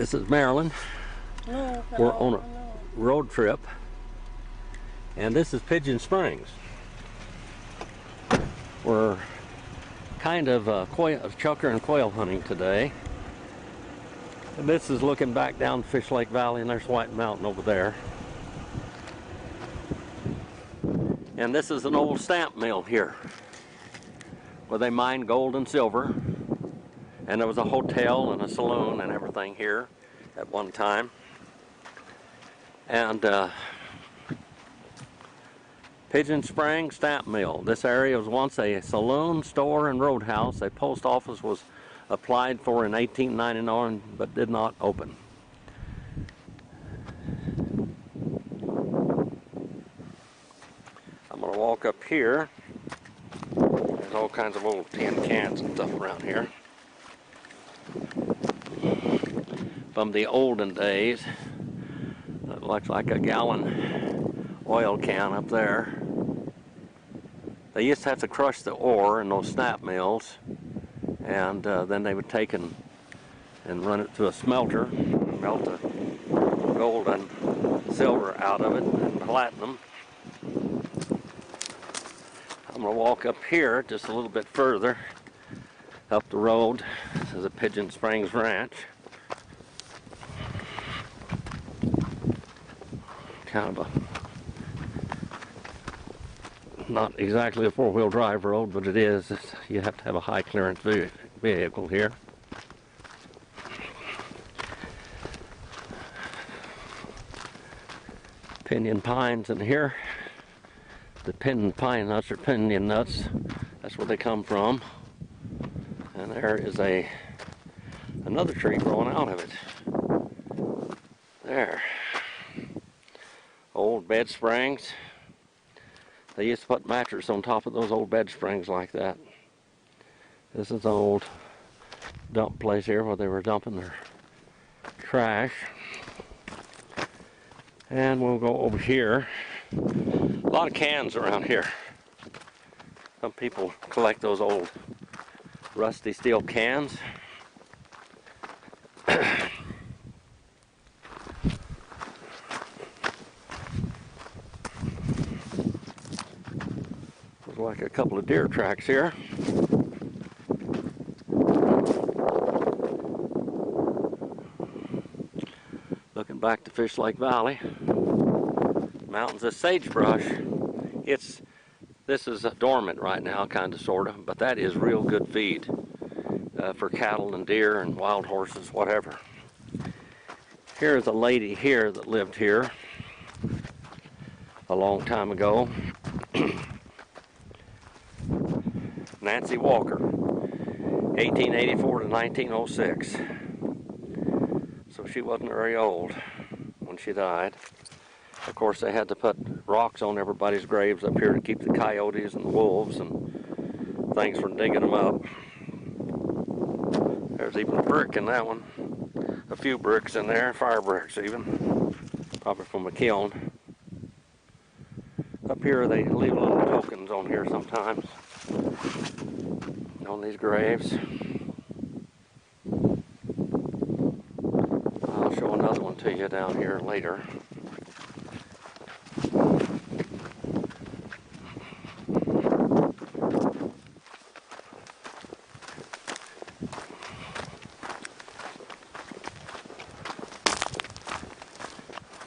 This is Maryland. No, We're on a road trip, and this is Pigeon Springs. We're kind of chucker and quail hunting today. And this is looking back down Fish Lake Valley, and there's White Mountain over there. And this is an old stamp mill here, where they mined gold and silver. And there was a hotel and a saloon and everything here at one time. And Pigeon Springs Stamp Mill. This area was once a saloon, store, and roadhouse. A post office was applied for in 1899 but did not open. I'm going to walk up here. There's all kinds of old tin cans and stuff around here from the olden days. That looks like a gallon oil can up there. They used to have to crush the ore in those snap mills, and then they would take and run it to a smelter, melt the gold and silver out of it, and platinum. I'm going to walk up here just a little bit further up the road. This is a Pigeon Springs ranch. Kind of a, not exactly a four-wheel drive road, but it is. You have to have a high clearance vehicle here. Pinyon pines in here. The pine nuts are pinyon nuts. That's where they come from. And there is another tree growing out of it. There. Old bed springs. They used to put mattresses on top of those old bed springs like that. This is an old dump place here where they were dumping their trash. And we'll go over here. A lot of cans around here. Some people collect those old rusty steel cans. There's like a couple of deer tracks here. Looking back to Fish Lake Valley. Mountains of sagebrush. This is dormant right now, kind of, sort of, but that is real good feed for cattle and deer and wild horses, whatever. Here's a lady here that lived here a long time ago. Nancy Walker, 1884 to 1906. So she wasn't very old when she died. Of course, they had to put rocks on everybody's graves up here to keep the coyotes and the wolves and things from digging them up. There's even a brick in that one. A few bricks in there, fire bricks even. Probably from a kiln. Up here they leave little tokens on here sometimes. On these graves. I'll show another one to you down here later.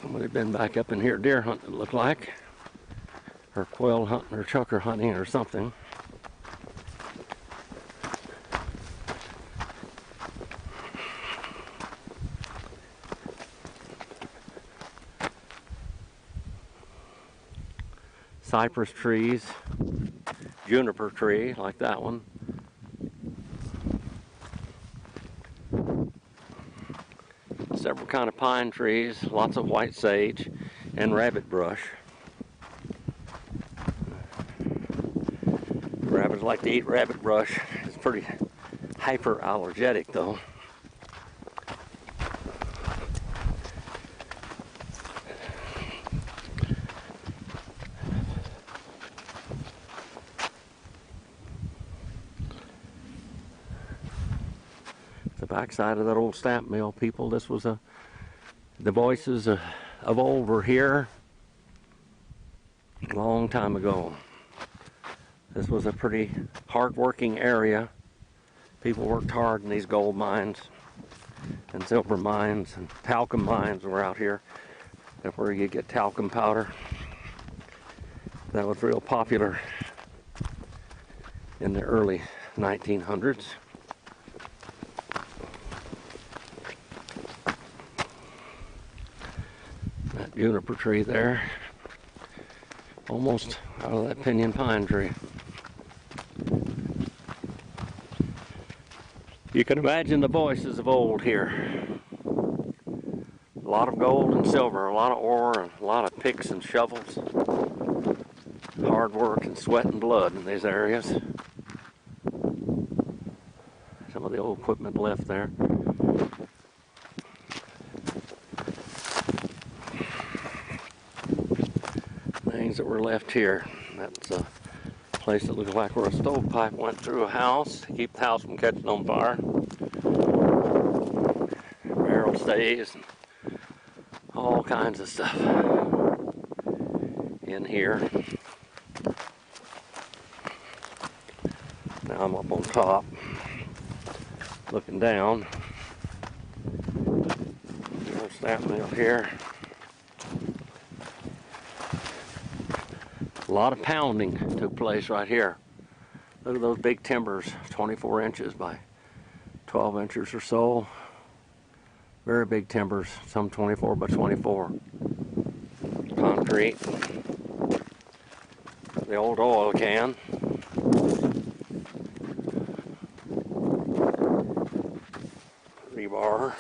Somebody been back up in here deer hunting, it looked like, or quail hunting, or chucker hunting, or something. Cypress trees, juniper tree like that one. Several kind of pine trees, lots of white sage, and rabbit brush. Rabbits like to eat rabbit brush. It's pretty hyperallergenic though. backside of that old stamp mill, people. This was the voices of old were here a long time ago. This was a pretty hard-working area. People worked hard in these gold mines and silver mines and talcum mines were out here. That's where you get talcum powder. That was real popular in the early 1900s. That juniper tree there, almost out of that pinyon pine tree. You can imagine the voices of old here. A lot of gold and silver, a lot of ore, and a lot of picks and shovels. Hard work and sweat and blood in these areas. Some of the old equipment left there. Things that were left here. That's a place that looks like where a stovepipe went through a house to keep the house from catching on fire. Barrel stays and all kinds of stuff in here. Now I'm up on top looking down. There's a stamp mill here. A lot of pounding took place right here. Look at those big timbers, 24 inches by 12 inches or so. Very big timbers, some 24 by 24. Concrete. The old oil can. Rebar.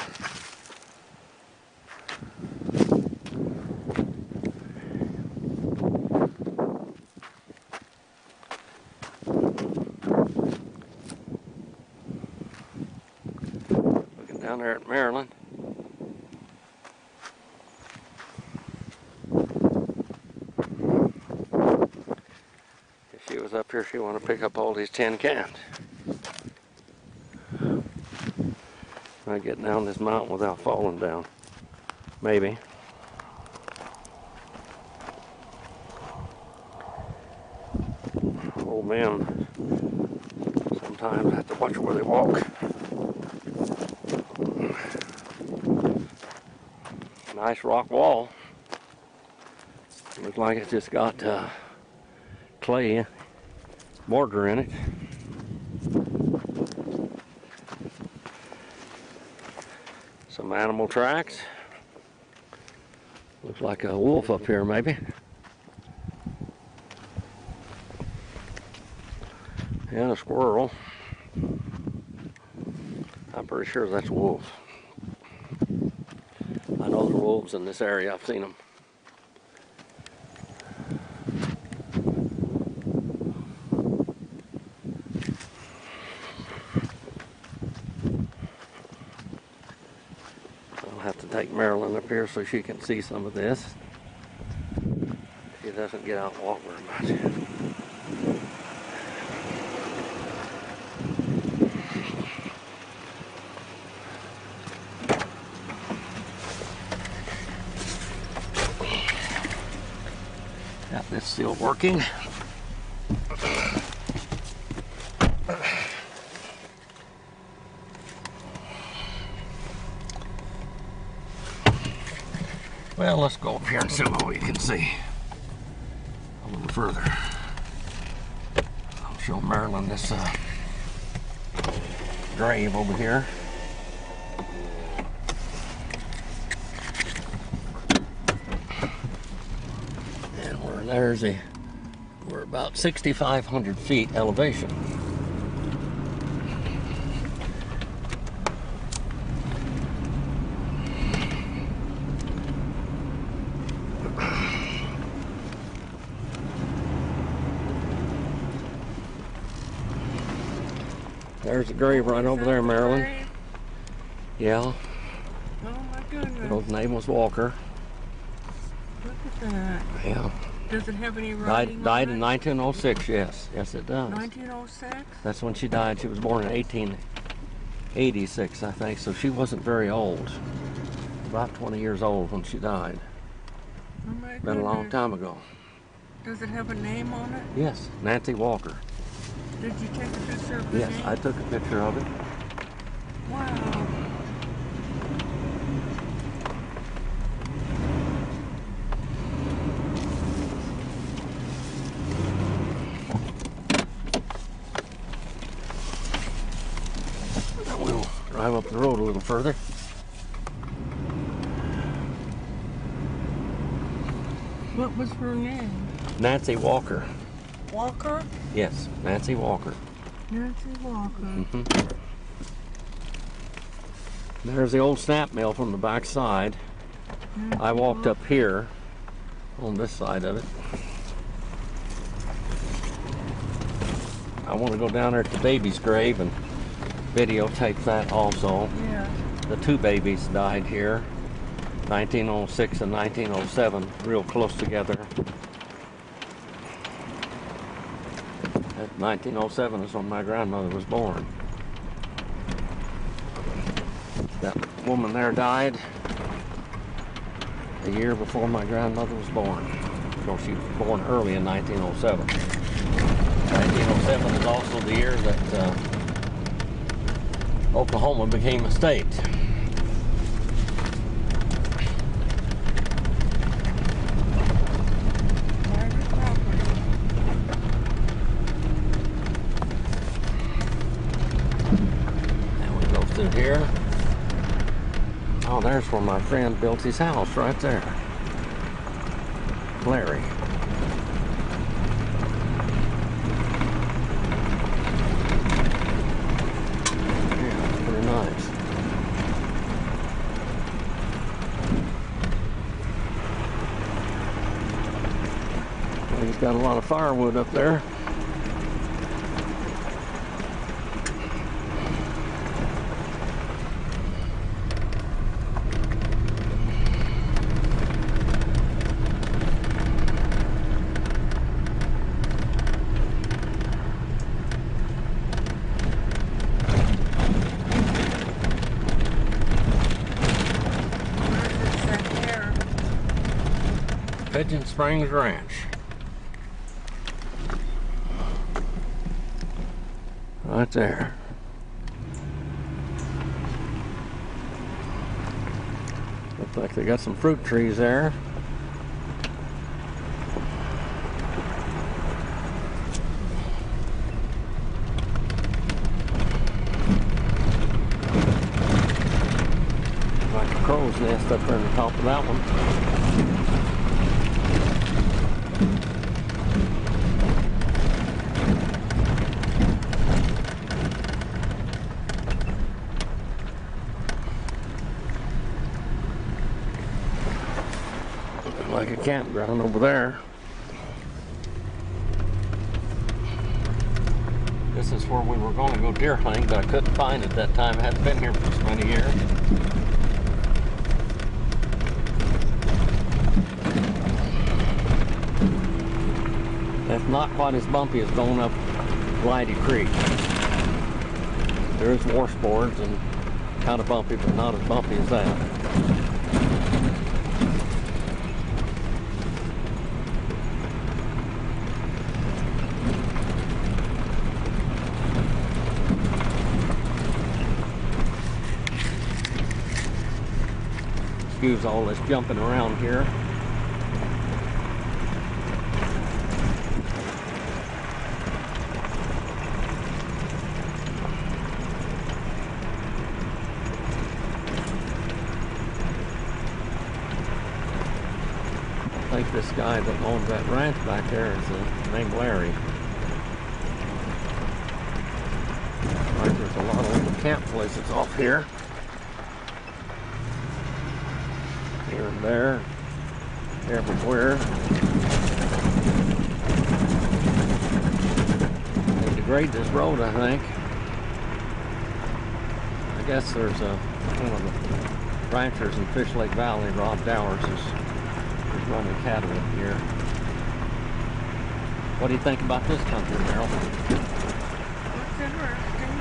Looking down there at Maryland. If she was up here, she wanted to pick up all these tin cans. I get down this mountain without falling down. Maybe. Old men sometimes have to watch where they walk. Nice rock wall. Looks like it's just got clay mortar in it. Some animal tracks. Looks like a wolf up here, maybe. And a squirrel. I'm pretty sure that's a wolf. I know there are wolves in this area. I've seen them. Have to take Marilyn up here so she can see some of this. She doesn't get out and walk very much. Got this still working. Well, let's go up here and see what we can see a little further. I'll show Marilyn this grave over here. And we're about 6,500 feet elevation. There's a grave right over there, Marilyn. Yeah. Oh my goodness. His name was Walker. Look at that. Yeah. Does it have any writing Died on in 1906, yes. Yes, it does. 1906? That's when she died. She was born in 86, I think, so she wasn't very old. About 20 years old when she died. Oh my Been a long goodness. time ago. Does it have a name on it? Yes, Nancy Walker. Did you take a picture of the Yes, name? I took a picture of it. Wow. We'll drive up the road a little further. What was her name? Nancy Walker. Walker? Yes, Nancy Walker. Nancy Walker. There's the old snap mill from the back side. I walked up here on this side of it. I want to go down there at the baby's grave and videotape that also. Yeah. The two babies died here, 1906 and 1907, real close together. 1907 is when my grandmother was born. That woman there died a year before my grandmother was born. So she was born early in 1907. 1907 is also the year that Oklahoma became a state. Through here. Oh, there's where my friend built his house, right there. Larry. Yeah, it's pretty nice. Well, he's got a lot of firewood up there. Pigeon Springs Ranch. Right there. Looks like they got some fruit trees there. Like a crow's nest up there on the top of that one. Like a campground over there. This is where we were going to go deer hunting, but I couldn't find it that time. I hadn't been here for so many years. It's not quite as bumpy as going up Blighty Creek. There is washboards and kind of bumpy, but not as bumpy as that. Excuse all this jumping around here. I think this guy that owns that ranch back there is named Larry. Right, there's a lot of little camp places off here. Here and there, everywhere. They degrade this road, I think. I guess there's one of the ranchers in Fish Lake Valley, Rob Dowers, is running cattle up here. What do you think about this country, Merrill? That's interesting.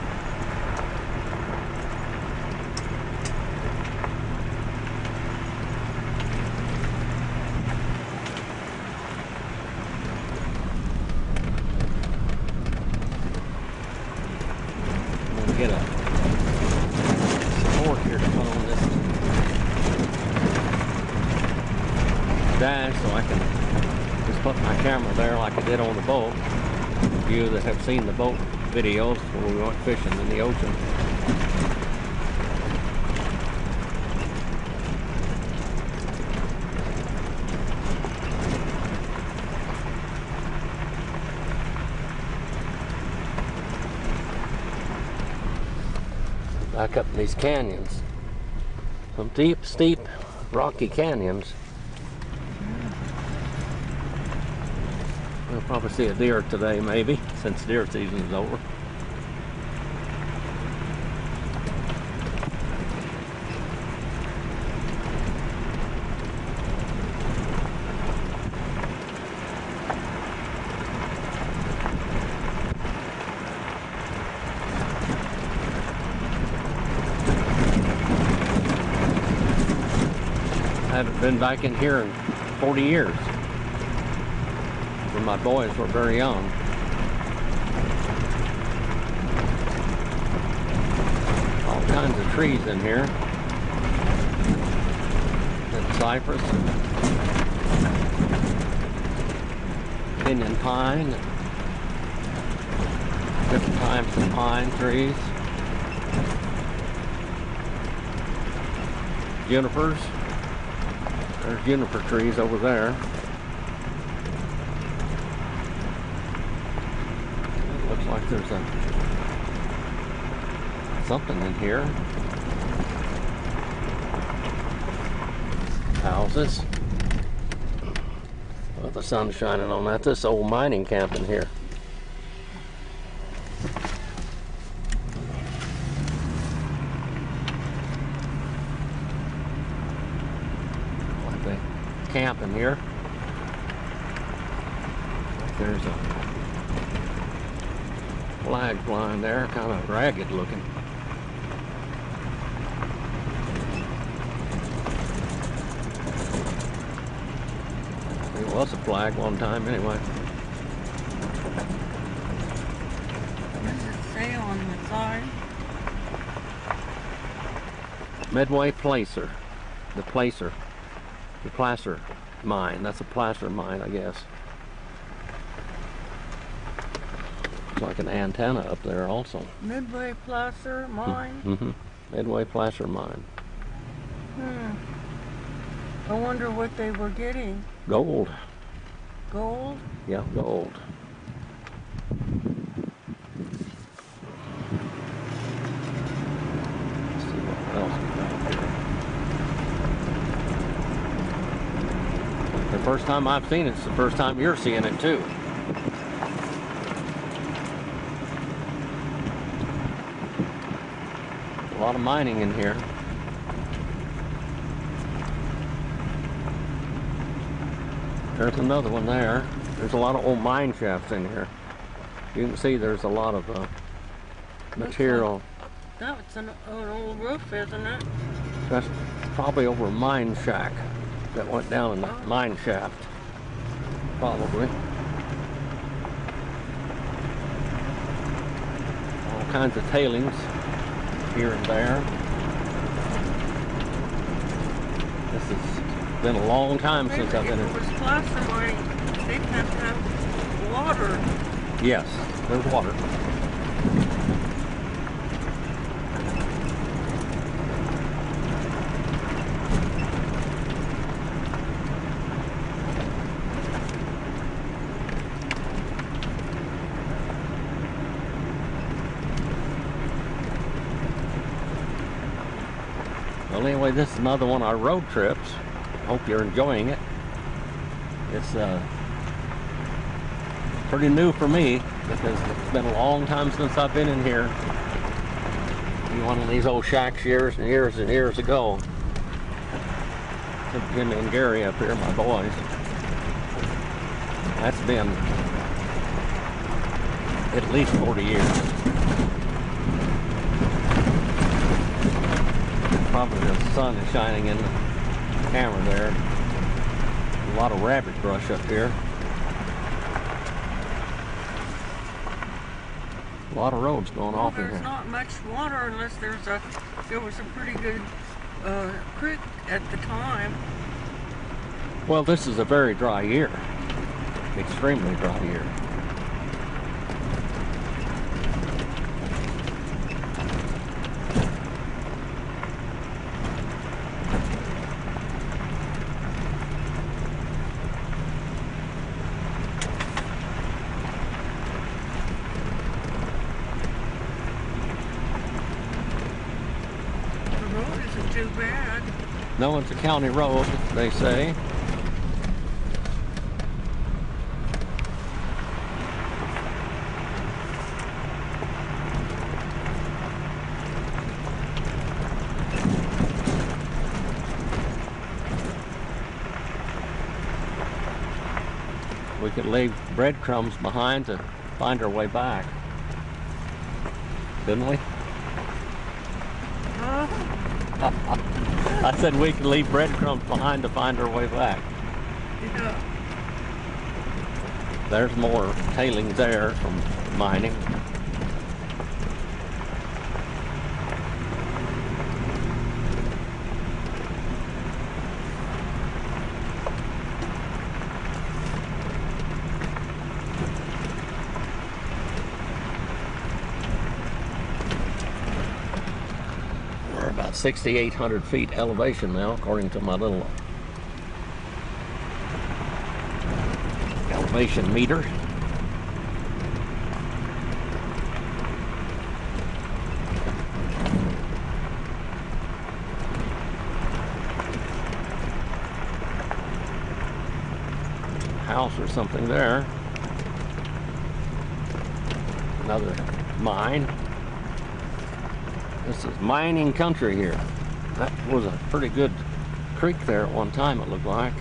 dash so I can just put my camera there like I did on the boat. You that have seen the boat videos when we went fishing in the ocean. Back up in these canyons. Some deep, steep, rocky canyons. We'll probably see a deer today, maybe, since deer season is over. I haven't been back in here in 40 years. When my boys were very young. All kinds of trees in here. And cypress, and pinyon pine, different types of pine trees. Junipers. There's juniper trees over there. Looks like there's something in here. Houses. Well, the sun's shining on that. This old mining camp in here. Like they camp in here. There's a flag flying there, kind of ragged looking. It was a flag one time anyway. What does it say on the side? Midway Placer. The Placer. The Plaster mine. That's a placer mine, I guess. Like an antenna up there also. Midway Plaster mine? Midway Placer mine. I wonder what they were getting. Gold. Gold? Yeah, gold. Let's see what else we got here. The first time I've seen it, it's the first time you're seeing it too. A lot of mining in here. There's another one there. There's a lot of old mine shafts in here. You can see there's a lot of material. That's an old roof, isn't it? That's probably over a mine shack that went down in the mine shaft. Probably. All kinds of tailings here and there. This has been a long time since I've been in. If it was plaster mine, they'd have to have water. Yes, there's water. Well, anyway, this is another one of our road trips. Hope you're enjoying it. It's pretty new for me because it's been a long time since I've been in here. In one of these old shacks years and years and years ago. Jimmy and Gary up here, my boys. That's been at least 40 years. Probably the sun is shining in the camera there. A lot of rabbit brush up here. A lot of roads going off in here. There's not much water unless there was a pretty good creek at the time. Well, this is a very dry year. Extremely dry year. The road isn't too bad. No, it's a county road, they say. We could leave breadcrumbs behind to find our way back. Didn't we? Huh? I said we could leave breadcrumbs behind to find our way back. Yeah. There's more tailings there from mining. We're about 6,800 feet elevation now, according to my little elevation meter. House or something there. Another mine. This is mining country here. That was a pretty good creek there at one time, it looked like.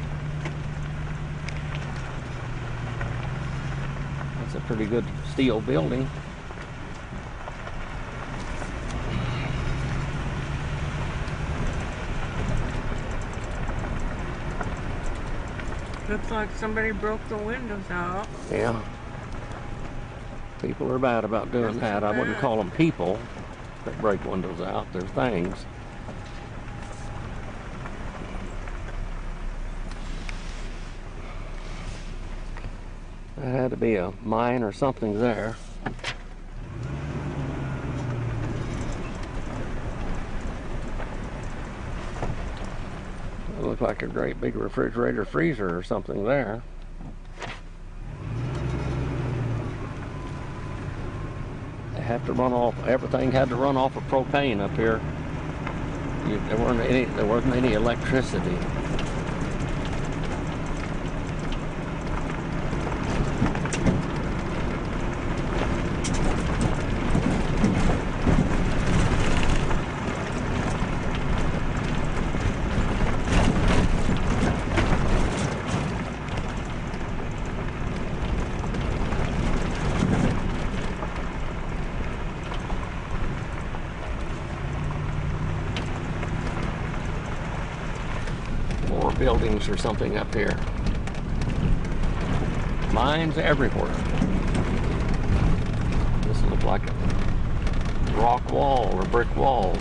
That's a pretty good steel building. Looks like somebody broke the windows out. Yeah. People are bad about doing that. I wouldn't call them people that break windows out. They're things. That had to be a mine or something there. It looked like a great big refrigerator freezer or something there. They have to run off, everything had to run off of propane up here. There wasn't any electricity. Buildings or something up here. Mines everywhere. This looks like a rock wall or brick walls.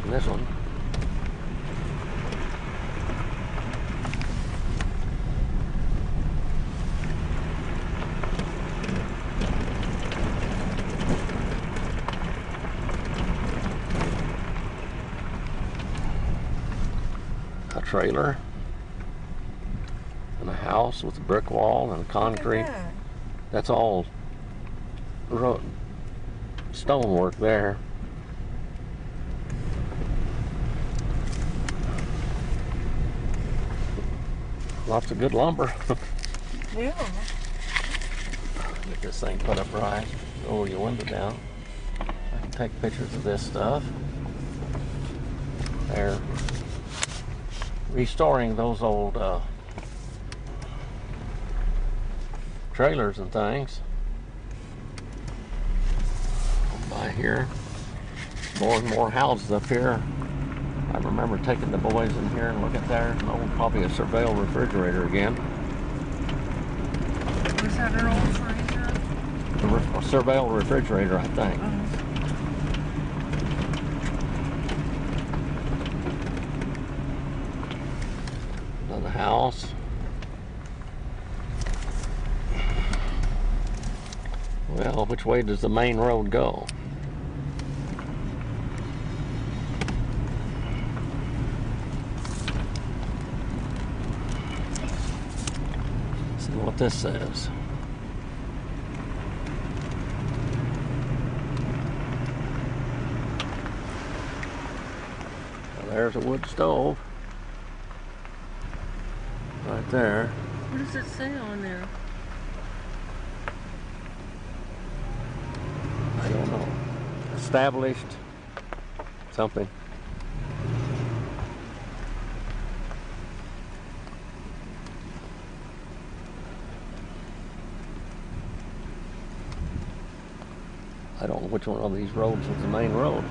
And this one. A trailer. And a house with a brick wall and concrete. That. That's all stonework there. Lots of good lumber. Yeah. Get this thing put up right. Roll your window down. I can take pictures of this stuff. They're restoring those old trailers and things. By here, more and more houses up here. I remember taking the boys in here and look at there. An old, probably a Surveil refrigerator again. Was that an old freezer? A Surveil refrigerator, I think. Another house. Well, which way does the main road go? Let's see what this says. Well, there's a wood stove. Right there. What does it say on there? I don't know. Established something. I don't know which one of these roads was the main road.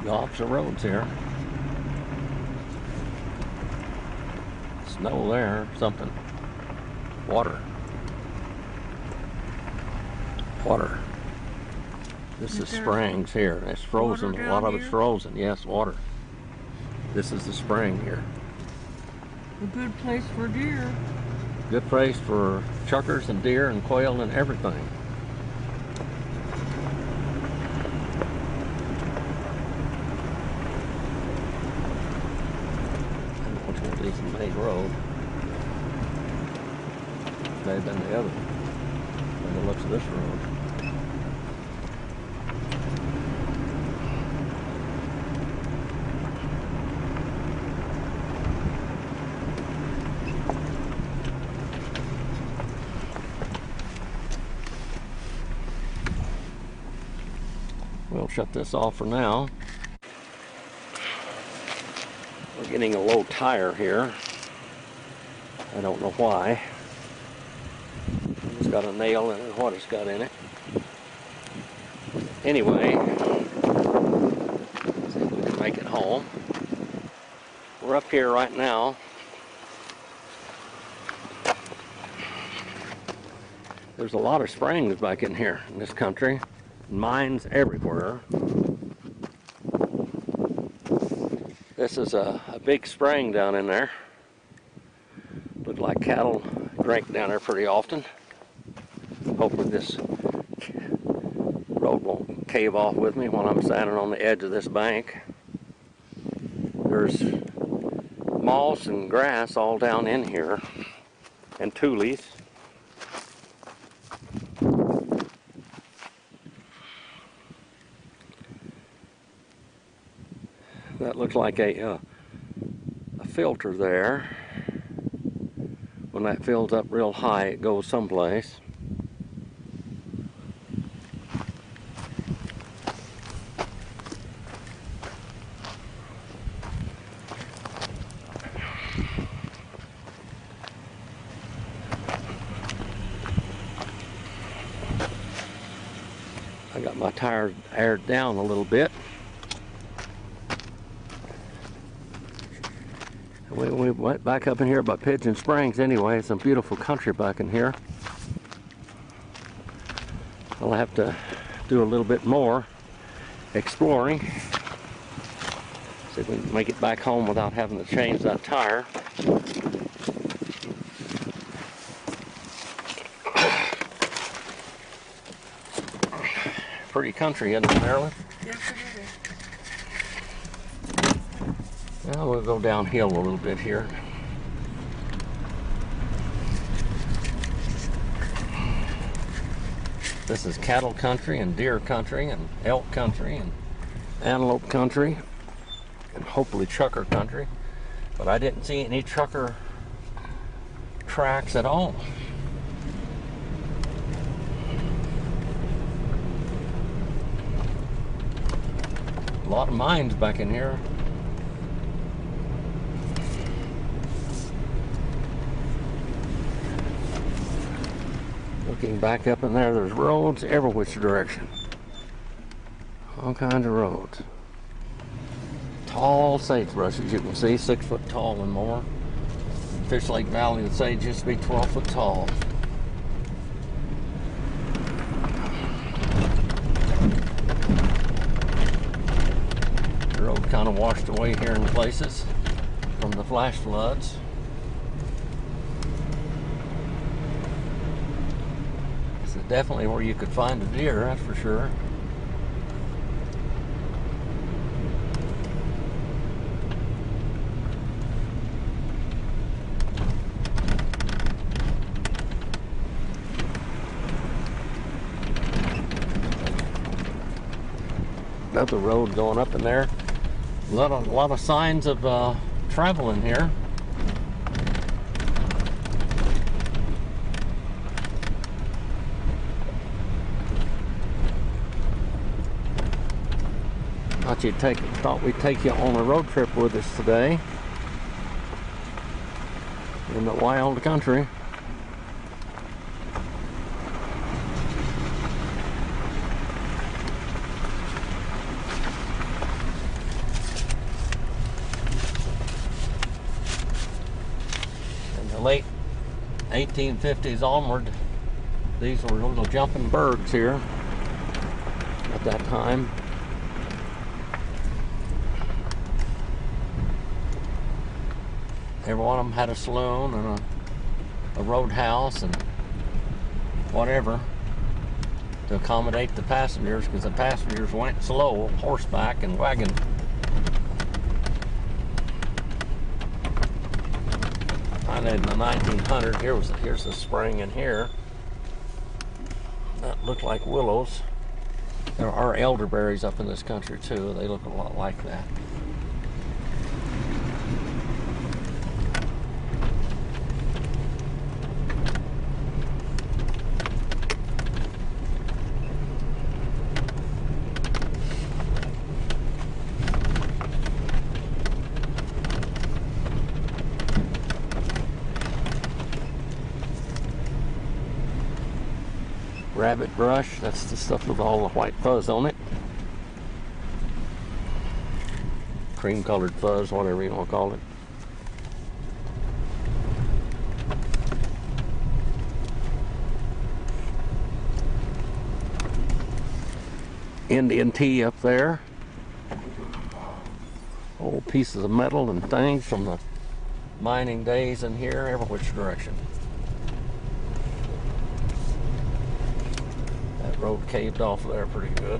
Lots of roads here. Snow there, something. Water. Water. This is springs here. It's frozen. A lot of it's frozen. Yes, water. This is the spring here. A good place for deer. Good place for chuckers and deer and quail and everything. These are the main road. May have been the other one. By the looks of this road. We'll shut this off for now. We're getting a low tire here. I don't know why. It's got a nail in it, what it's got in it. Anyway, let's see if we can make it home. We're up here right now. There's a lot of springs back in here in this country. Mines everywhere. This is a big spring down in there. Look like cattle drink down there pretty often. Hopefully this road won't cave off with me when I'm standing on the edge of this bank. There's moss and grass all down in here, and tules. That looks like a filter there. When that fills up real high, it goes someplace. I got my tires aired down a little bit. We went back up in here by Pigeon Springs anyway. Some beautiful country back in here. I'll have to do a little bit more exploring. See if we can make it back home without having to change that tire. Pretty country, isn't it, Marilyn? Yes, it is. Well, we'll go downhill a little bit here. This is cattle country and deer country and elk country and antelope country and hopefully trucker country. But I didn't see any trucker tracks at all. A lot of mines back in here. Looking back up in there, there's roads every which direction. All kinds of roads. Tall sagebrush, as you can see, 6 foot tall and more. Fish Lake Valley, the sage used to be 12 foot tall. The road kind of washed away here in places from the flash floods. This is definitely where you could find a deer, that's for sure. Another road going up in there. A lot of signs of travel in here. Thought we'd take you on a road trip with us today in the wild country. Late 1850s onward, these were little jumping birds here at that time. Every one of them had a saloon and a roadhouse and whatever to accommodate the passengers, because the passengers went slow, horseback and wagon. In the 1900s, here's the spring in here. That looked like willows. There are elderberries up in this country too. They look a lot like that. Rabbit brush, that's the stuff with all the white fuzz on it. Cream colored fuzz, whatever you want to call it. Indian tea up there. Old pieces of metal and things from the mining days in here, every which direction. Road caved off there pretty good.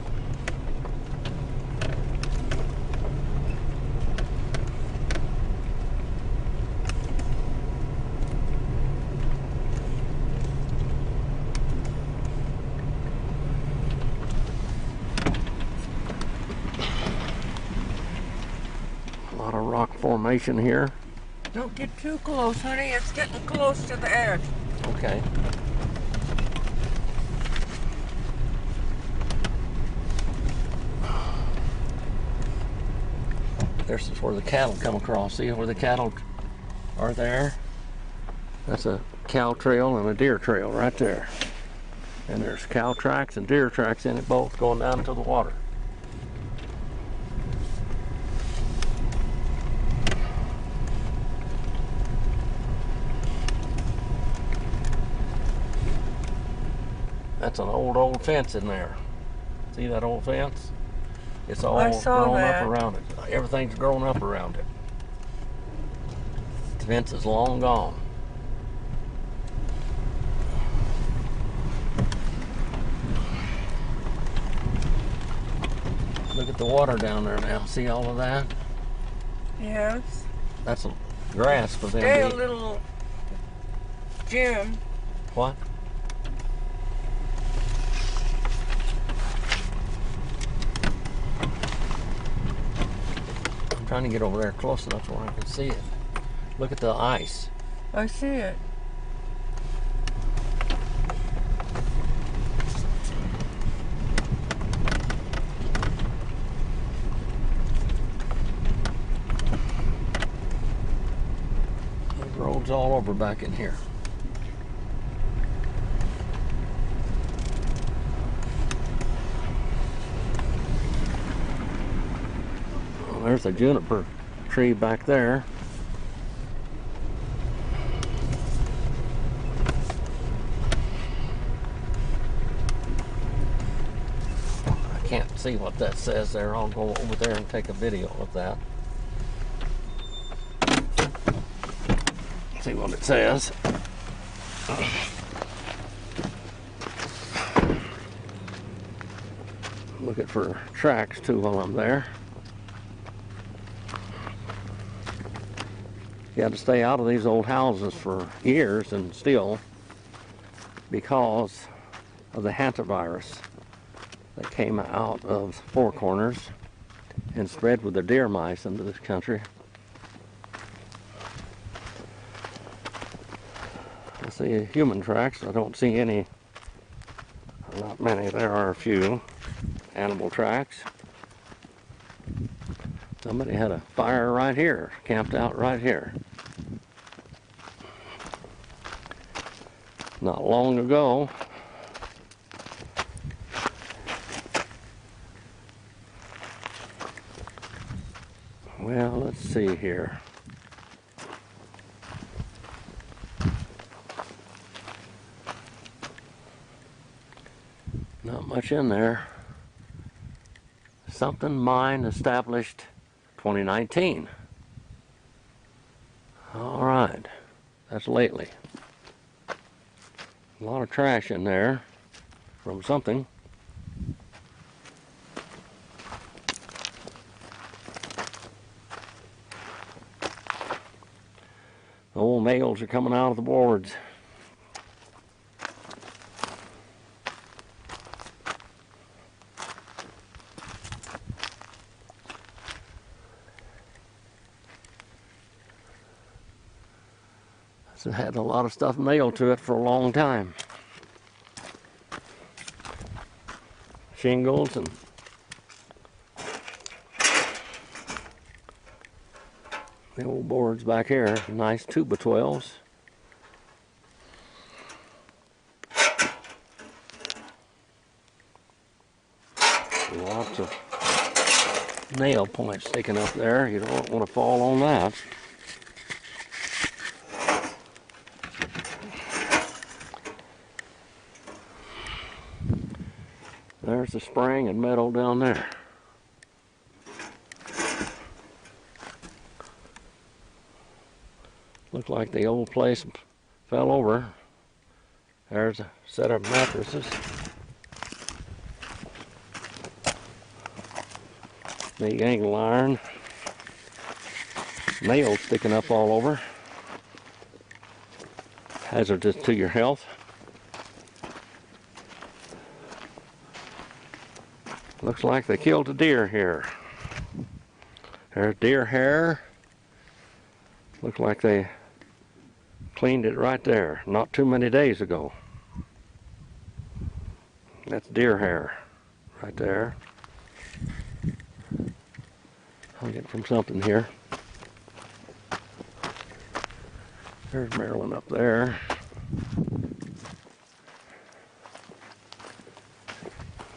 A lot of rock formation here. Don't get too close, honey. It's getting close to the edge. Okay. This is where the cattle come across. See where the cattle are there? That's a cow trail and a deer trail right there. And there's cow tracks and deer tracks in it both going down to the water. That's an old fence in there. See that old fence? It's all grown up around it. Everything's grown up around it. The fence is long gone. Look at the water down there now. See all of that? Yes. That's grass for them. Stay a little, Jim. What? Trying to get over there close enough where I can see it. Look at the ice. I see it. There's roads all over back in here. Well, there's a juniper tree back there. I can't see what that says there. I'll go over there and take a video of that. See what it says. Looking for tracks too while I'm there. You had to stay out of these old houses for years and still, because of the hantavirus that came out of Four Corners and spread with the deer mice into this country. I see human tracks. I don't see any, not many. There are a few animal tracks. Somebody had a fire right here, camped out right here. Not long ago. Well, let's see here. Not much in there. Something mine established 2019. All right, that's lately. A lot of trash in there from something. The old nails are coming out of the boards. It had a lot of stuff nailed to it for a long time. Shingles and the old boards back here, nice 2x12s. Lots of nail points sticking up there. You don't want to fall on that. There's the spring and meadow down there. Looked like the old place fell over. There's a set of mattresses. Big angle iron. Nails sticking up all over. Hazardous to your health. Looks like they killed a deer here. There's deer hair. Looks like they cleaned it right there, not too many days ago. That's deer hair right there. I'll get from something here. There's Maryland up there.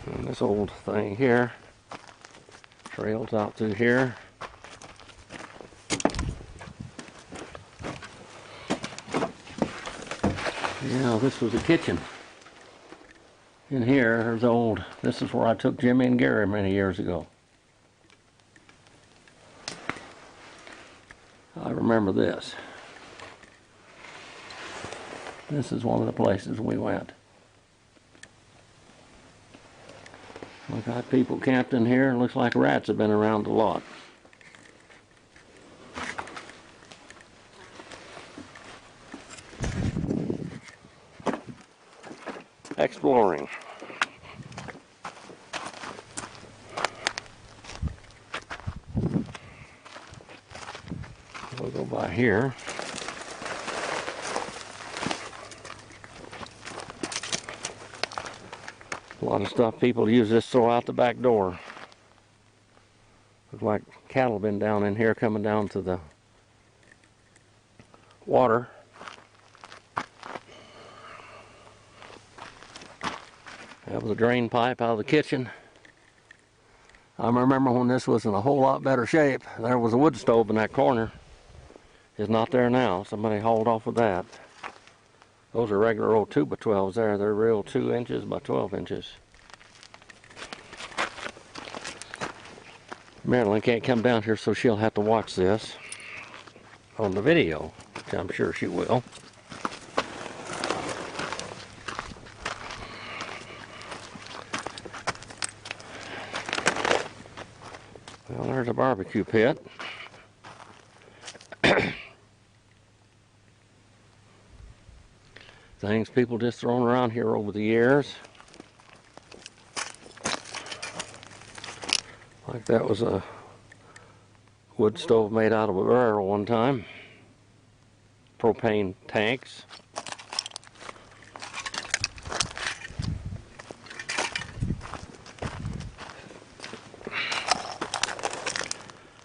And this old thing here trails out through here. Yeah, this was a kitchen. In here, there's old, this is where I took Jimmy and Gary many years ago. I remember this. This is one of the places we went. Look, got people camped in here. Looks like rats have been around a lot. Exploring. We'll go by here. A lot of stuff people use this throw out the back door. Looks like cattle been down in here coming down to the water. That was a drain pipe out of the kitchen. I remember when this was in a whole lot better shape. There was a wood stove in that corner. It's not there now. Somebody hauled off with that. Those are regular old 2x12s there. They're real 2 inches by 12 inches. Marilyn can't come down here, so she'll have to watch this on the video, which I'm sure she will. Well, there's a barbecue pit. Things people just thrown around here over the years. Like that was a wood stove made out of a barrel one time. Propane tanks.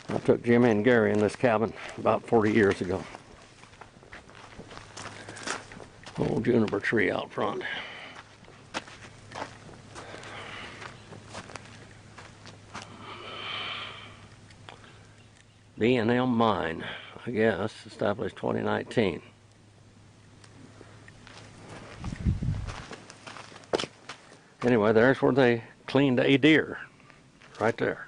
I took Jimmy and Gary in this cabin about 40 years ago. Old juniper tree out front. B&M Mine, I guess, established 2019. Anyway, there's where they cleaned a deer, right there.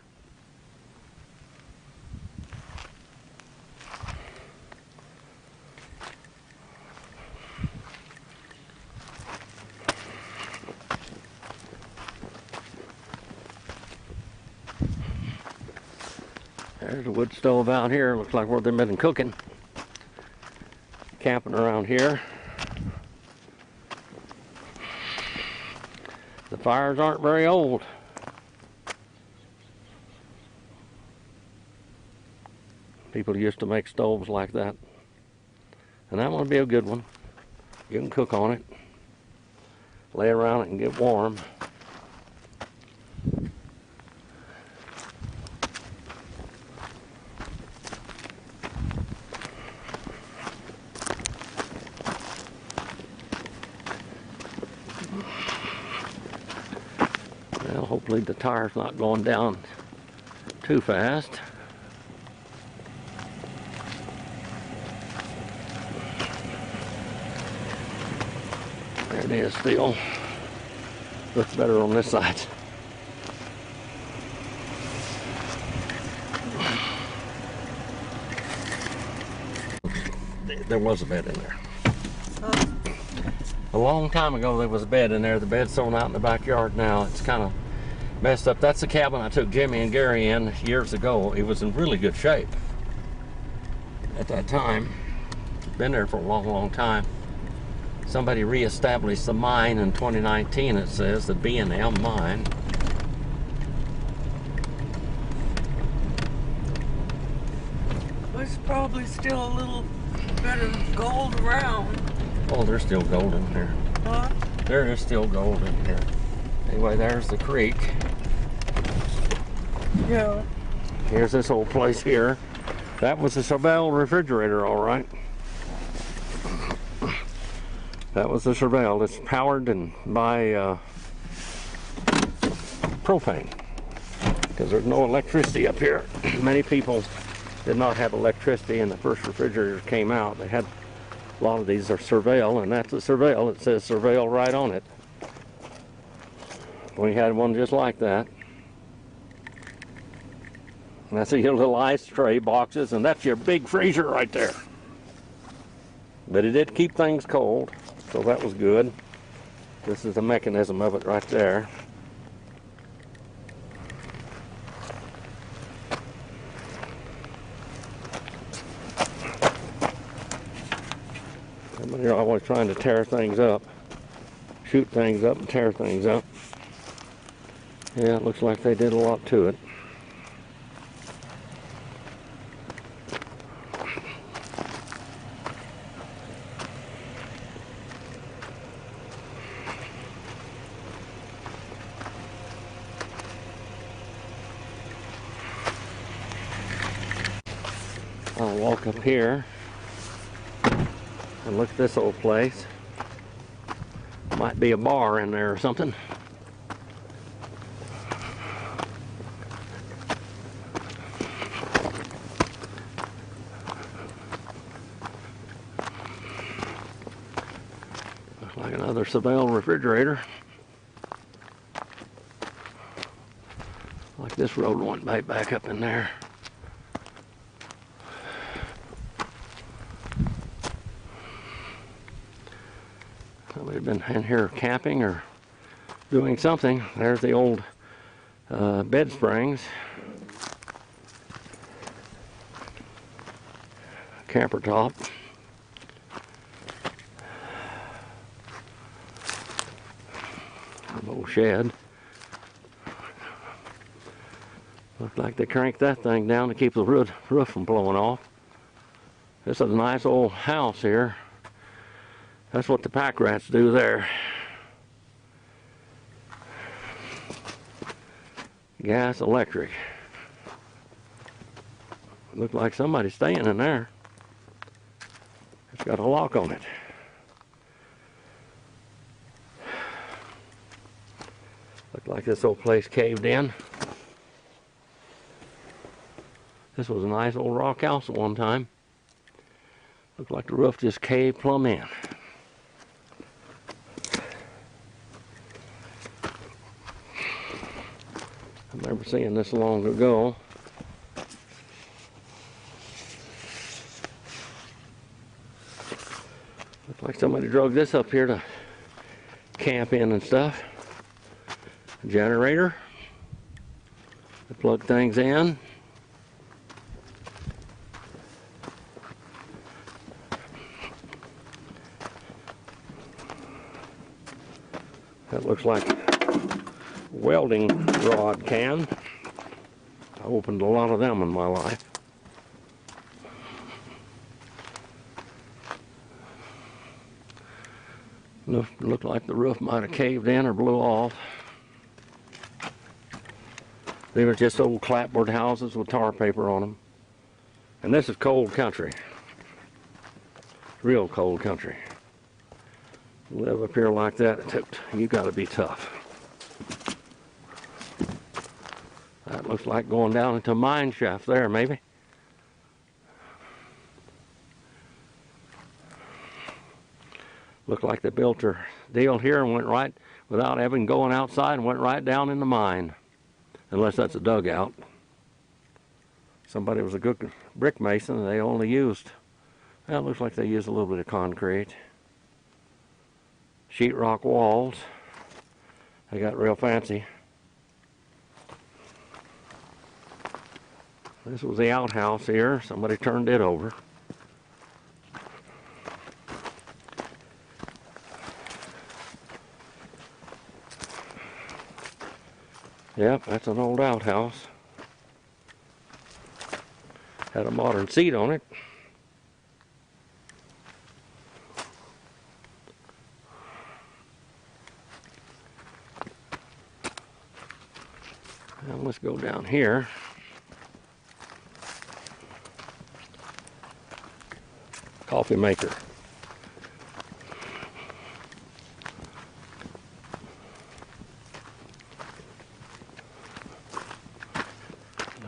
There's a wood stove out here. Looks like where they've been cooking. Camping around here. The fires aren't very old. People used to make stoves like that. And that one would be a good one. You can cook on it. Lay around it and get warm. Well, hopefully the tire's not going down too fast. There it is still. Looks better on this side. There was a bed in there. A long time ago there was a bed in there. The bed's thrown out in the backyard now. It's kind of messed up. That's the cabin I took Jimmy and Gary in years ago. It was in really good shape at that time. It's been there for a long, long time. Somebody reestablished the mine in 2019, it says, the B&M mine. There's probably still a little bit of gold around. Oh, there's still gold in here. Huh? There is still gold in here. Anyway, there's the creek. Yeah. Here's this old place here. That was a Chevelle refrigerator, all right. That was the Chevelle. It's powered and by propane because there's no electricity up here. Many people did not have electricity, and the first refrigerators came out. They had a lot of these are Surveil, and that's a Surveil. It says Surveil right on it. We had one just like that. And that's your little ice tray boxes, and that's your big freezer right there. But it did keep things cold, so that was good. This is the mechanism of it right there. You're always trying to tear things up, shoot things up and tear things up. Yeah, it looks like they did a lot to it. I'll walk up here and look at this old place. Might be a bar in there or something. Another Seville refrigerator. Like this road went back up in there. Somebody been in here camping or doing something. There's the old bed springs. Camper top. An old shed. Looks like they cranked that thing down to keep the roof from blowing off. This is a nice old house here. That's what the pack rats do there. Gas, electric. Looks like somebody's staying in there. It's got a lock on it. Looks like this old place caved in. This was a nice old rock house at one time. Looks like the roof just caved plumb in. I remember seeing this long ago. Looks like somebody drug this up here to camp in and stuff. A generator to plug things in. That looks like a welding rod can. I opened a lot of them in my life. Looked like the roof might have caved in or blew off. They were just old clapboard houses with tar paper on them. And this is cold country. Real cold country. Live up here like that, you gotta be tough. That looks like going down into a mine shaft there, maybe. Looked like they built their deal here and went right, without even going outside, and went right down in the mine. Unless that's a dugout. Somebody was a good brick mason and they only used, well, it looks like they used a little bit of concrete. Sheetrock walls. They got real fancy. This was the outhouse here. Somebody turned it over. Yep, that's an old outhouse. Had a modern seat on it. Now let's go down here. Coffee maker.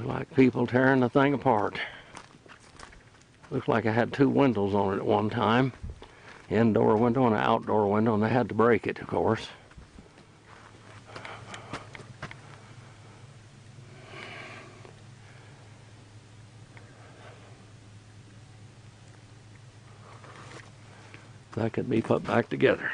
Like people tearing the thing apart. Looks like I had two windows on it at one time. Indoor window and an outdoor window, and they had to break it, of course. That could be put back together.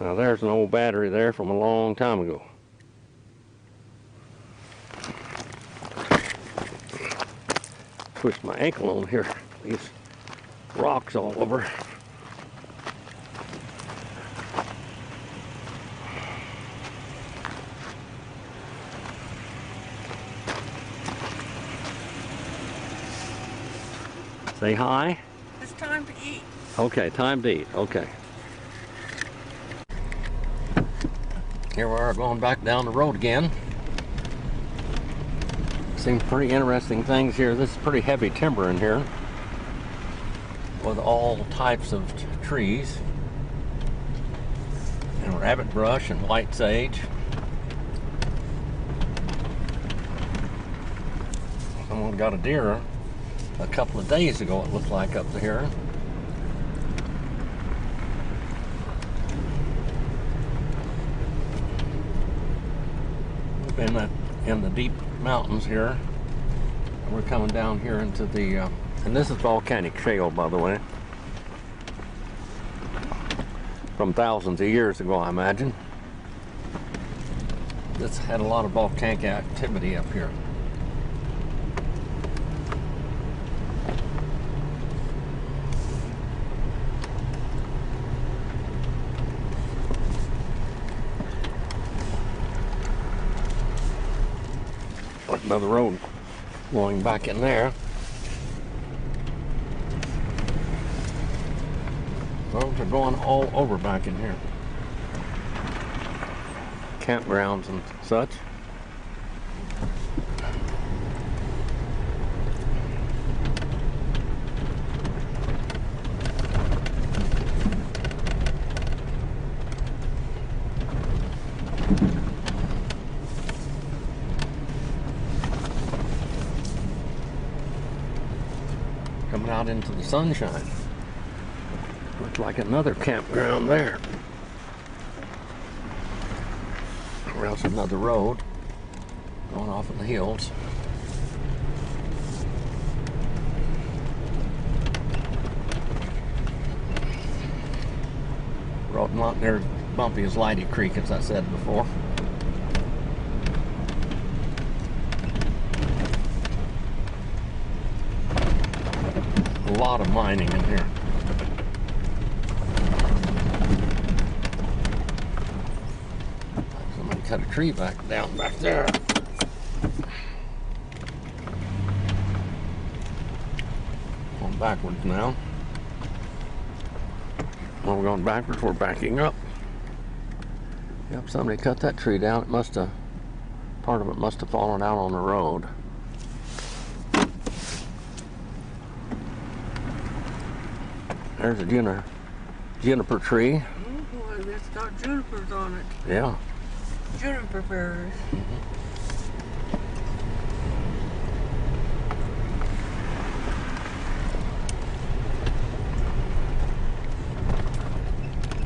Now there's an old battery there from a long time ago. Twist my ankle on here. These rocks all over. Say hi. It's time to eat. Okay, time to eat. Okay. Here we are going back down the road again. Seems pretty interesting things here. This is pretty heavy timber in here with all types of trees. rabbit brush and white sage. Someone got a deer a couple of days ago, it looked like, up here. We've been in the deep mountains here. We're coming down here into the, and this is volcanic shale, by the way. From thousands of years ago, I imagine. This had a lot of volcanic activity up here. Another road going back in there. Roads are going all over back in here. Campgrounds and such. Coming out into the sunshine. Looks like another campground there. Or else another road going off in the hills. Road not near bumpy as Lighty Creek, as I said before. A lot of mining in here. Somebody cut a tree down back there. Going backwards now. When we're going backwards, we're backing up. Yep, somebody cut that tree down. It must have, part of it must have fallen out on the road. There's a juniper tree. Oh boy, it's got junipers on it. Yeah. Juniper berries.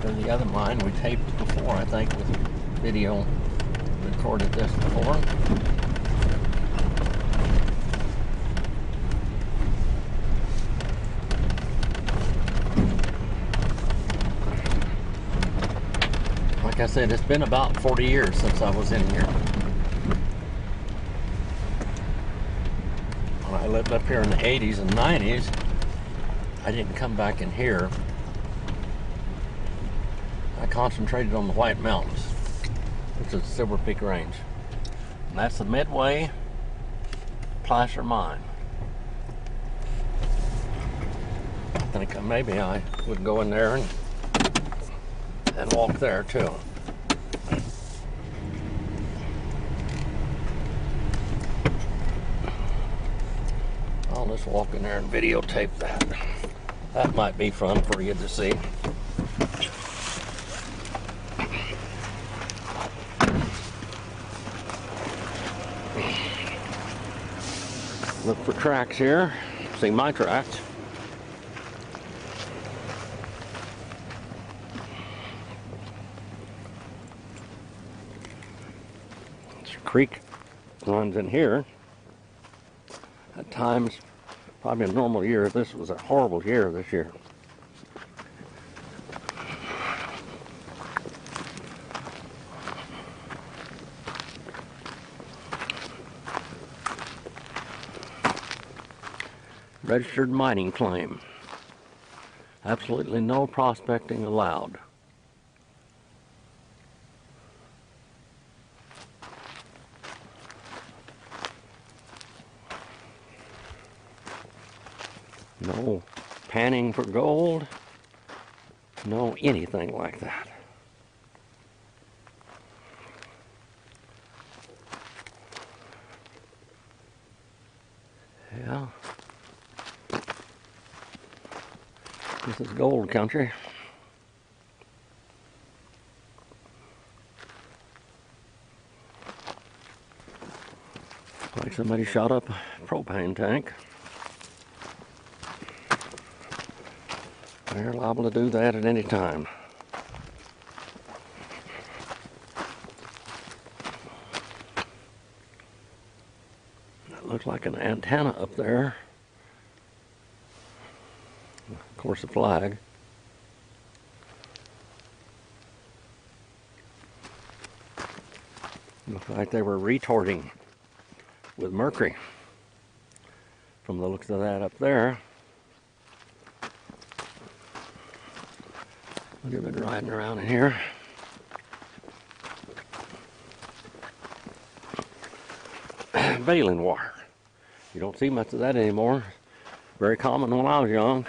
There's the other mine we taped before, I think, with video. Recorded this before. Like I said, it's been about 40 years since I was in here. When I lived up here in the 80s and 90s, I didn't come back in here. I concentrated on the White Mountains, which is the Silver Peak Range. And that's the Midway Plaster mine. I think maybe I would go in there and walk there too. I'll just walk in there and videotape that. That might be fun for you to see. Look for tracks here. See my tracks. Creek runs in here. At times, probably a normal year. This was a horrible year this year. Registered mining claim. Absolutely no prospecting allowed. No panning for gold, no anything like that. Yeah. This is gold country. somebody shot up a propane tank. They're liable to do that at any time. That looks like an antenna up there. Of course, a flag. Looks like they were retorting with mercury from the looks of that up there. Look at it riding around in here. Baling wire. You don't see much of that anymore. Very common when I was young.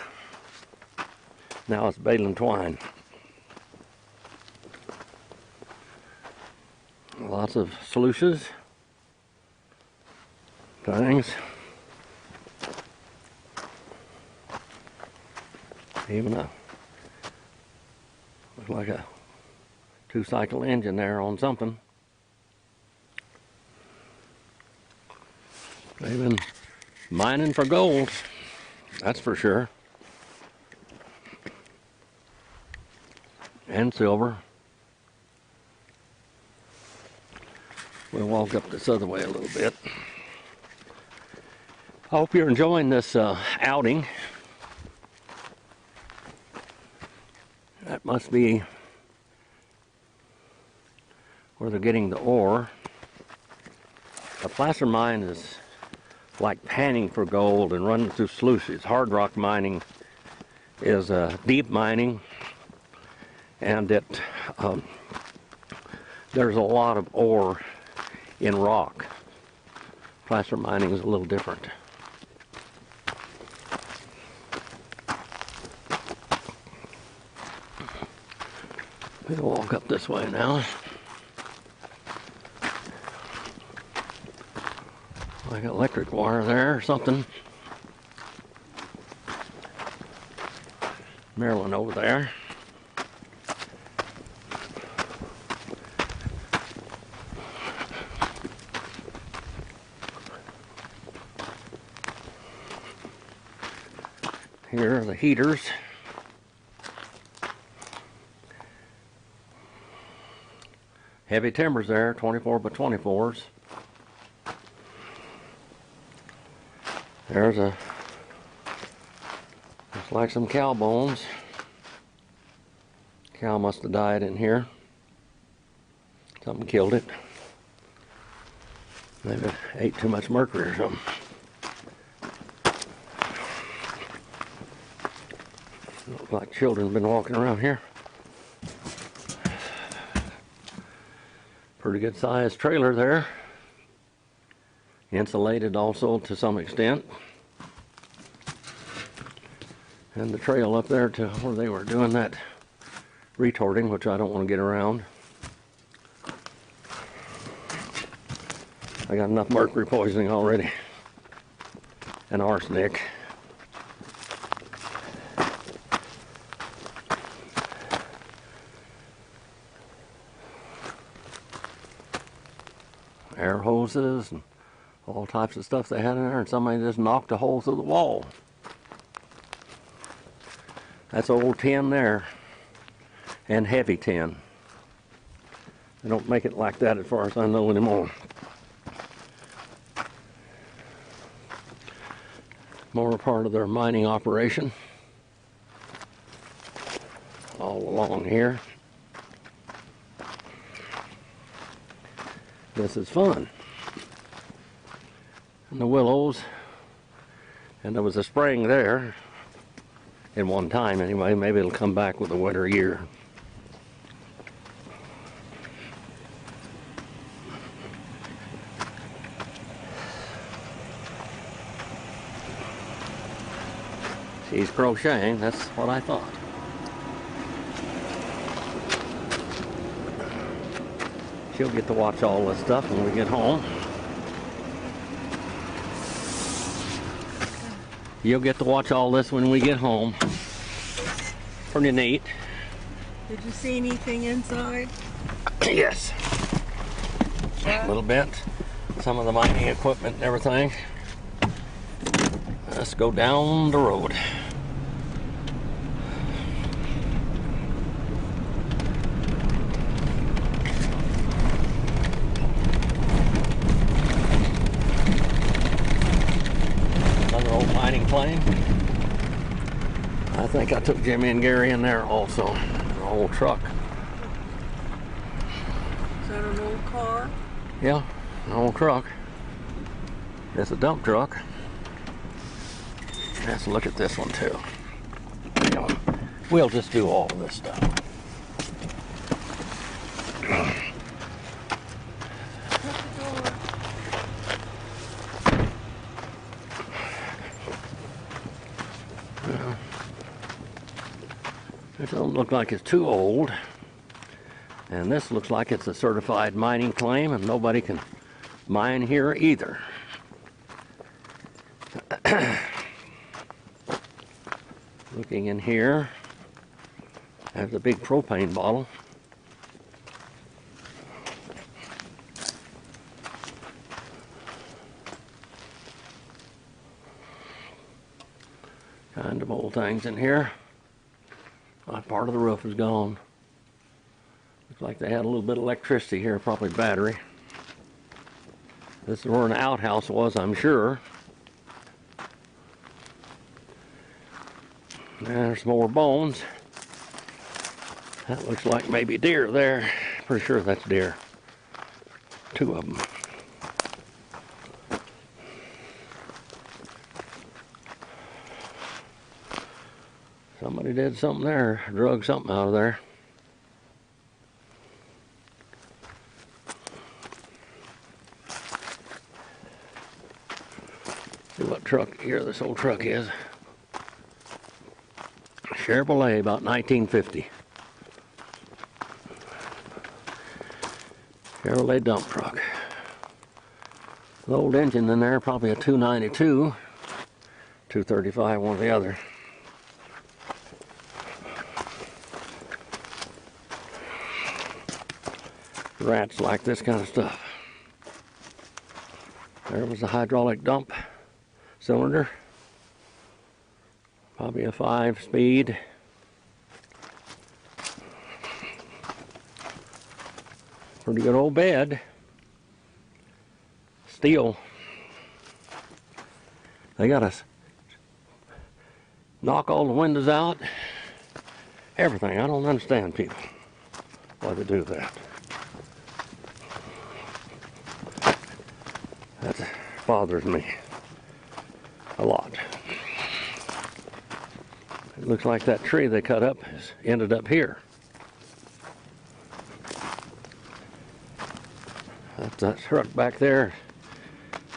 Now it's baling twine. Lots of sluices, things. Even looks like a 2-cycle engine there on something. They've been mining for gold, that's for sure. And silver. We'll walk up this other way a little bit. I hope you're enjoying this outing. That must be where they're getting the ore. A placer mine is like panning for gold and running through sluices. Hard rock mining is deep mining, and there's a lot of ore in rock. Placer mining is a little different. We'll walk up this way now. Like electric wire there or something. Maryland over there. Here are the heaters. Heavy timbers there, 24 by 24s. There's looks like some cow bones. Cow must have died in here. Something killed it. Maybe it ate too much mercury or something. Looks like children have been walking around here. Pretty good sized trailer there. Insulated also to some extent. And the trail up there to where they were doing that retorting, which I don't want to get around. I got enough mercury poisoning already. And arsenic. Air hoses and all types of stuff they had in there, and somebody just knocked a hole through the wall. That's old tin there, and heavy tin. They don't make it like that as far as I know anymore. More a part of their mining operation. All along here. This is fun. And the willows, and there was a spring there in one time anyway. Maybe it'll come back with a wetter year. She's crocheting, that's what I thought. She'll get to watch all this stuff when we get home. You'll get to watch all this when we get home. Pretty neat. Did you see anything inside? Yes. A little bit. some of the mining equipment and everything. Let's go down the road. Another old mining claim. I think I took Jimmy and Gary in there also. An old truck. Is that an old car? Yeah, an old truck. It's a dump truck. Let's look at this one too. You know, we'll just do all of this stuff. This doesn't look like it's too old. And this looks like it's a certified mining claim, and nobody can mine here either. Looking in here, there's a big propane bottle. Kind of old things in here. Part of the roof is gone. Looks like they had a little bit of electricity here, probably battery. This is where an outhouse was, I'm sure. There's more bones. That looks like maybe deer there. Pretty sure that's deer. Two of them. Somebody did something there, drug something out of there. See what truck here this old truck is. Chevrolet, about 1950. Chevrolet dump truck. The old engine in there, probably a 292, 235, one or the other. Rats like this kind of stuff. There was a hydraulic dump cylinder. Probably a 5-speed. Pretty good old bed. Steel. They got us knock all the windows out. Everything. I don't understand people why they do that. That bothers me a lot. It looks like that tree they cut up has ended up here. That truck back there,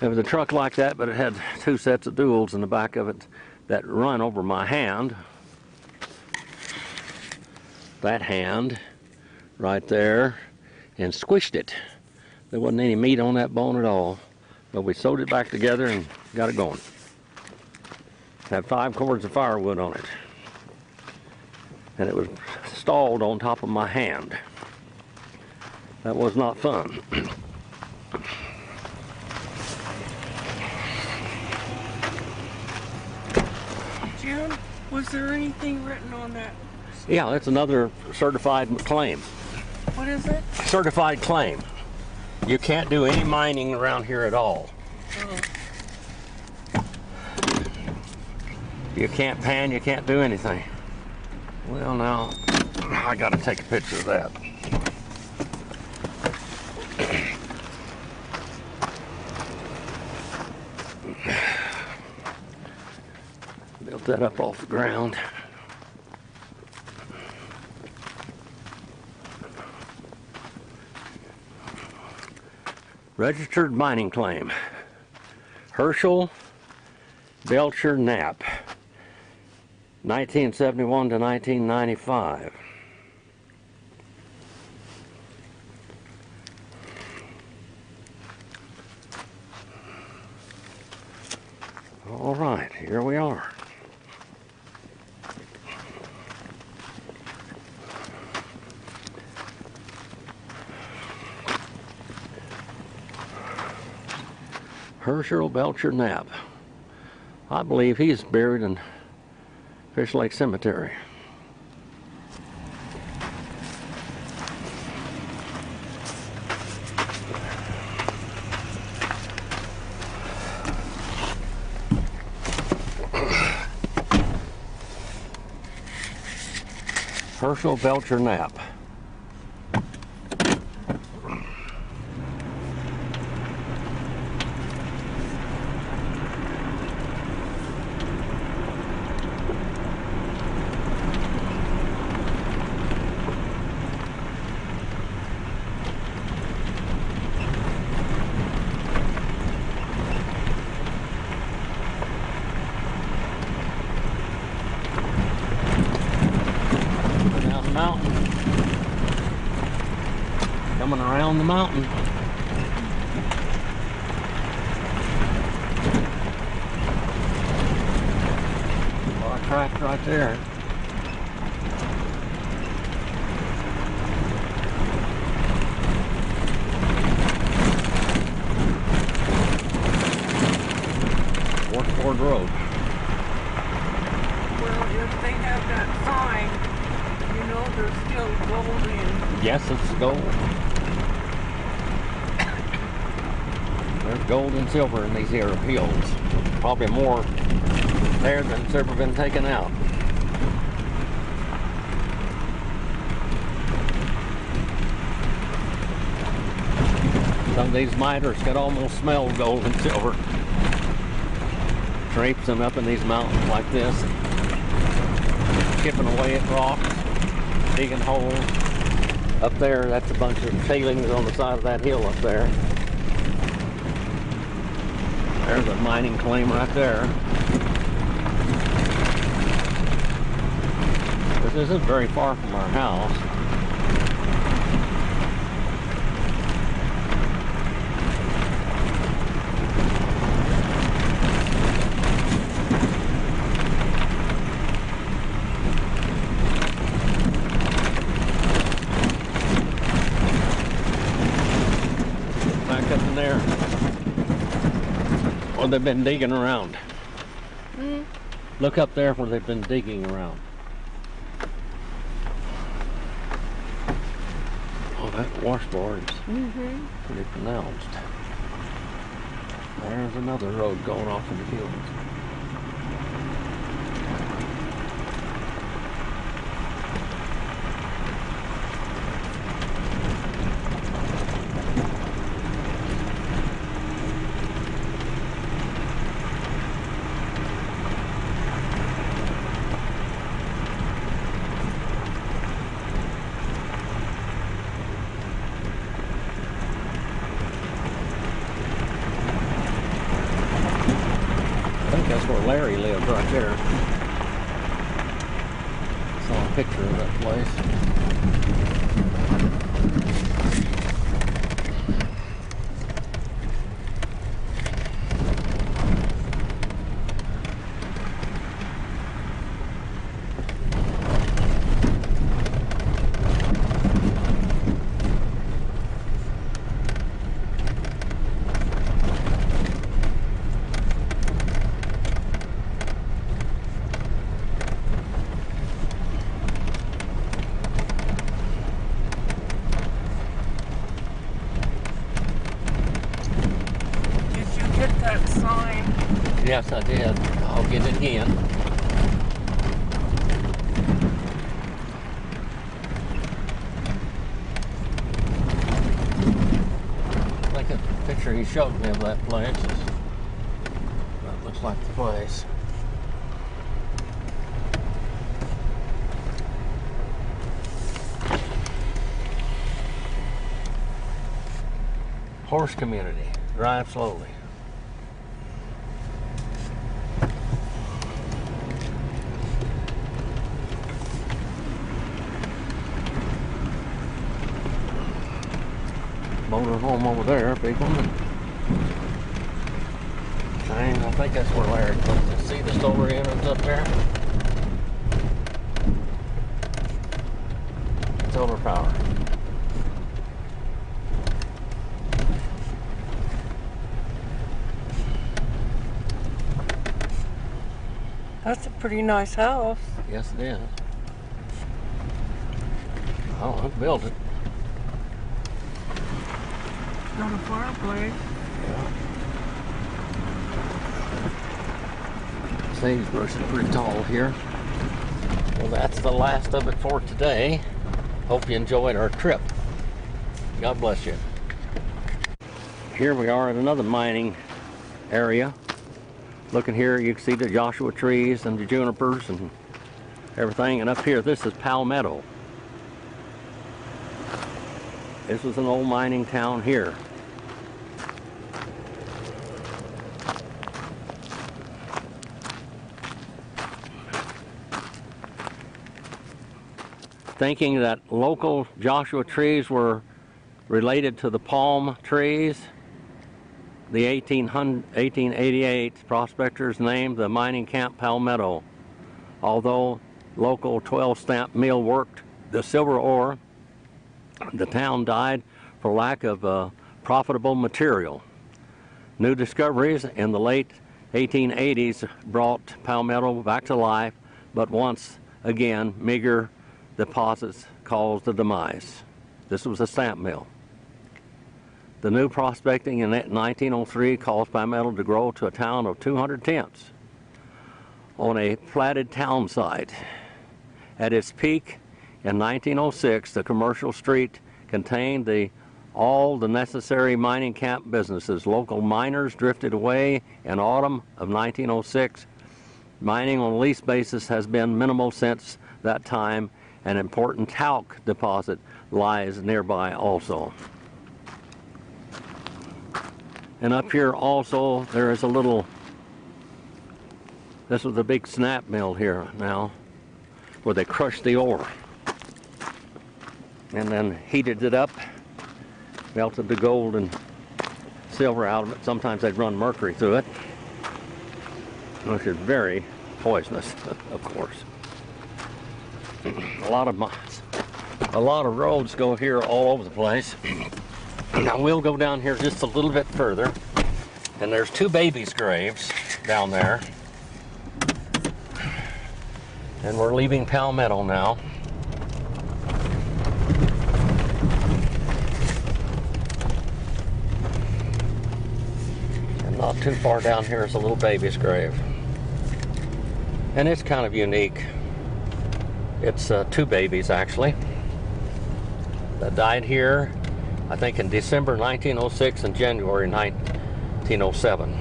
it was a truck like that, but it had two sets of duals in the back of it that run over my hand. That hand right there, and squished it. There wasn't any meat on that bone at all, but we sewed it back together and got it going. Had 5 cords of firewood on it, and it was stalled on top of my hand. That was not fun. Jim, was there anything written on that? Yeah, that's another certified claim. What is it? Certified claim. You can't do any mining around here at all. Oh. You can't pan, you can't do anything. Well, now, I gotta take a picture of that. Built that up off the ground. Registered mining claim. Herschel Belcher Knapp, 1971 to 1995. All right, here we are. Herschel Belcher Knapp. I believe he's buried in Fish Lake Cemetery. Herschel Belcher Knapp. Mountain. Coming around the mountain. Our track right there. Ford Road. Well, if they have that sign, you know there's still gold in. Yes, it's gold. There's gold and silver in these here hills. Probably more there than's ever been taken out. Some of these miters could almost smell gold and silver. Traipsing up in these mountains like this, chipping away at rocks, digging holes. Up there, that's a bunch of tailings on the side of that hill up there. There's a mining claim right there. This isn't very far from our house. There. Well, they've been digging around. Look up there where they've been digging around. Oh, that washboard is pretty pronounced. There's another road going off in the hills. That's where Larry lived right there. Saw a picture of that place. That sign. Yes, I did. I'll get it again. I think the picture he showed me of that place is, that looks like the place. Horse community. Drive slowly. Motor home over there, big one. I think that's where Larry put it. See the solar engines up there? Solar power. That's a pretty nice house. Yes, it is. Oh, I built it. Got a fireplace. Sagebrush is pretty tall here. Well, that's the last of it for today. Hope you enjoyed our trip. God bless you. Here we are at another mining area. Looking here, you can see the Joshua trees and the junipers and everything. And up here, this is Palmetto. This was an old mining town here. Thinking that local Joshua trees were related to the palm trees, the 1888 prospectors named the mining camp Palmetto. Although local 12-stamp mill worked the silver ore, the town died for lack of profitable material. New discoveries in the late 1880s brought Palmetto back to life, but once again, meager deposits caused the demise. This was a stamp mill. The new prospecting in 1903 caused Palmetto to grow to a town of 200 tents on a platted town site. At its peak in 1906, the commercial street contained all the necessary mining camp businesses. Local miners drifted away in autumn of 1906. Mining on a lease basis has been minimal since that time. An important talc deposit lies nearby also. And up here also there is a little, this was a big snap mill here now, where they crushed the ore and then heated it up, melted the gold and silver out of it. Sometimes they'd run mercury through it, which is very poisonous, of course. A lot of roads go here all over the place. Now we'll go down here just a little bit further, and there's two babies' graves down there. And we're leaving Palmetto now. And not too far down here is a little baby's grave. And it's kind of unique. It's two babies actually that died here, I think in December 1906 and January 1907.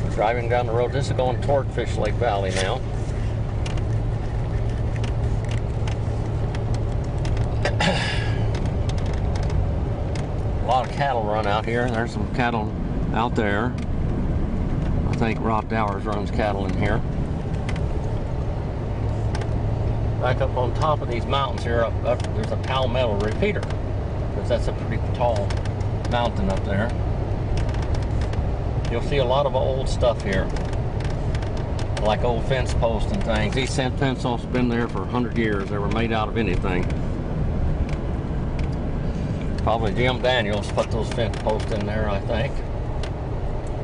We're driving down the road. This is going toward Fish Lake Valley now. A lot of cattle run out here. There's some cattle out there. I think Rod Dowers runs cattle in here. Back up on top of these mountains here, up there's a Palmetto repeater, because that's a pretty tall mountain up there. You'll see a lot of old stuff here, like old fence posts and things. These fence posts have been there for 100 years. They were made out of anything. Probably Jim Daniels put those fence posts in there, I think.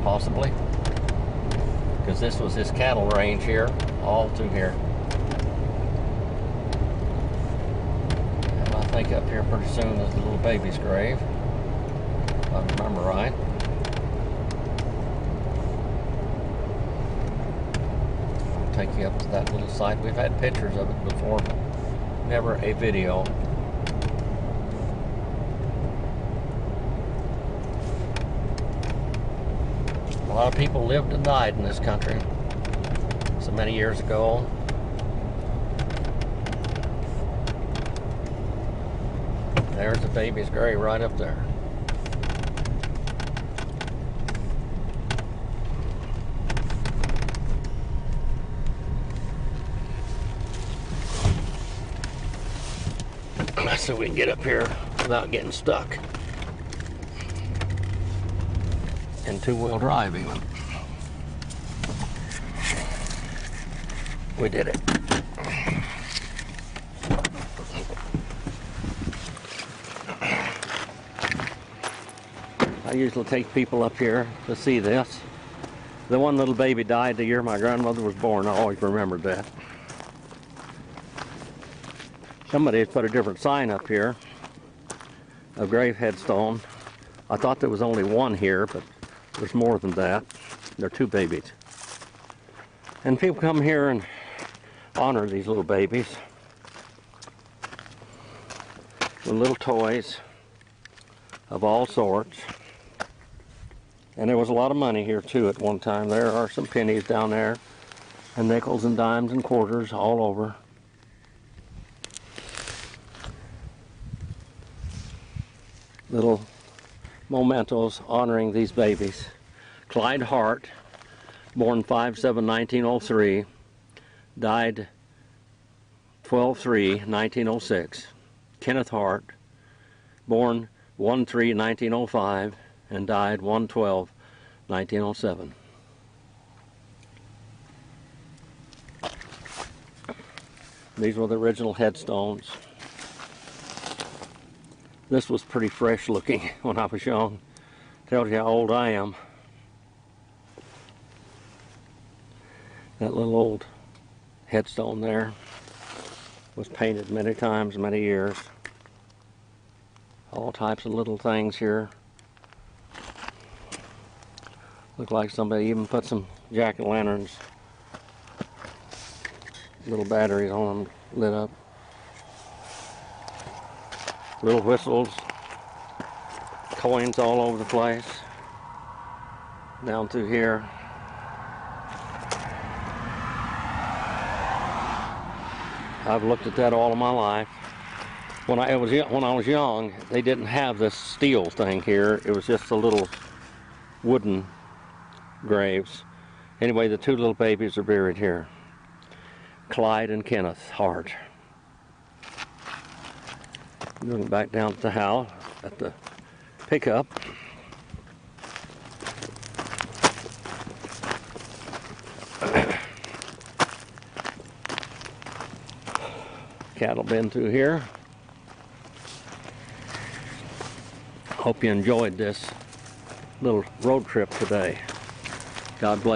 Possibly. Because this was his cattle range here, all through here. And I think up here pretty soon is the little baby's grave, if I remember right. I'll take you up to that little site. We've had pictures of it before, but never a video. A lot of people lived and died in this country so many years ago. There's the baby's grave right up there. So we can get up here without getting stuck. And two-wheel drive even. We did it. I usually take people up here to see this. The one little baby died the year my grandmother was born. I always remembered that. Somebody has put a different sign up here, a grave headstone. I thought there was only one here, but there's more than that. There are two babies. And people come here and honor these little babies with little toys of all sorts. And there was a lot of money here too at one time. There are some pennies down there, and nickels and dimes and quarters all over. Little mementos honoring these babies. Clyde Hart, born 5/7/1903, died 12/3/1906. Kenneth Hart, born 1/3/1905, and died 1/12/1907. These were the original headstones. This was pretty fresh looking when I was young. Tells you how old I am. That little old headstone there was painted many times, many years. All types of little things here. Look like somebody even put some jack-o'-lanterns, little batteries on them, lit up. Little whistles, coins all over the place, down through here. I've looked at that all of my life. When I was young, they didn't have this steel thing here. It was just the little wooden graves. Anyway, the two little babies are buried here. Clyde and Kenneth Hart. Looking back down at the house, at the pickup. Cattle been through here. Hope you enjoyed this little road trip today. God bless.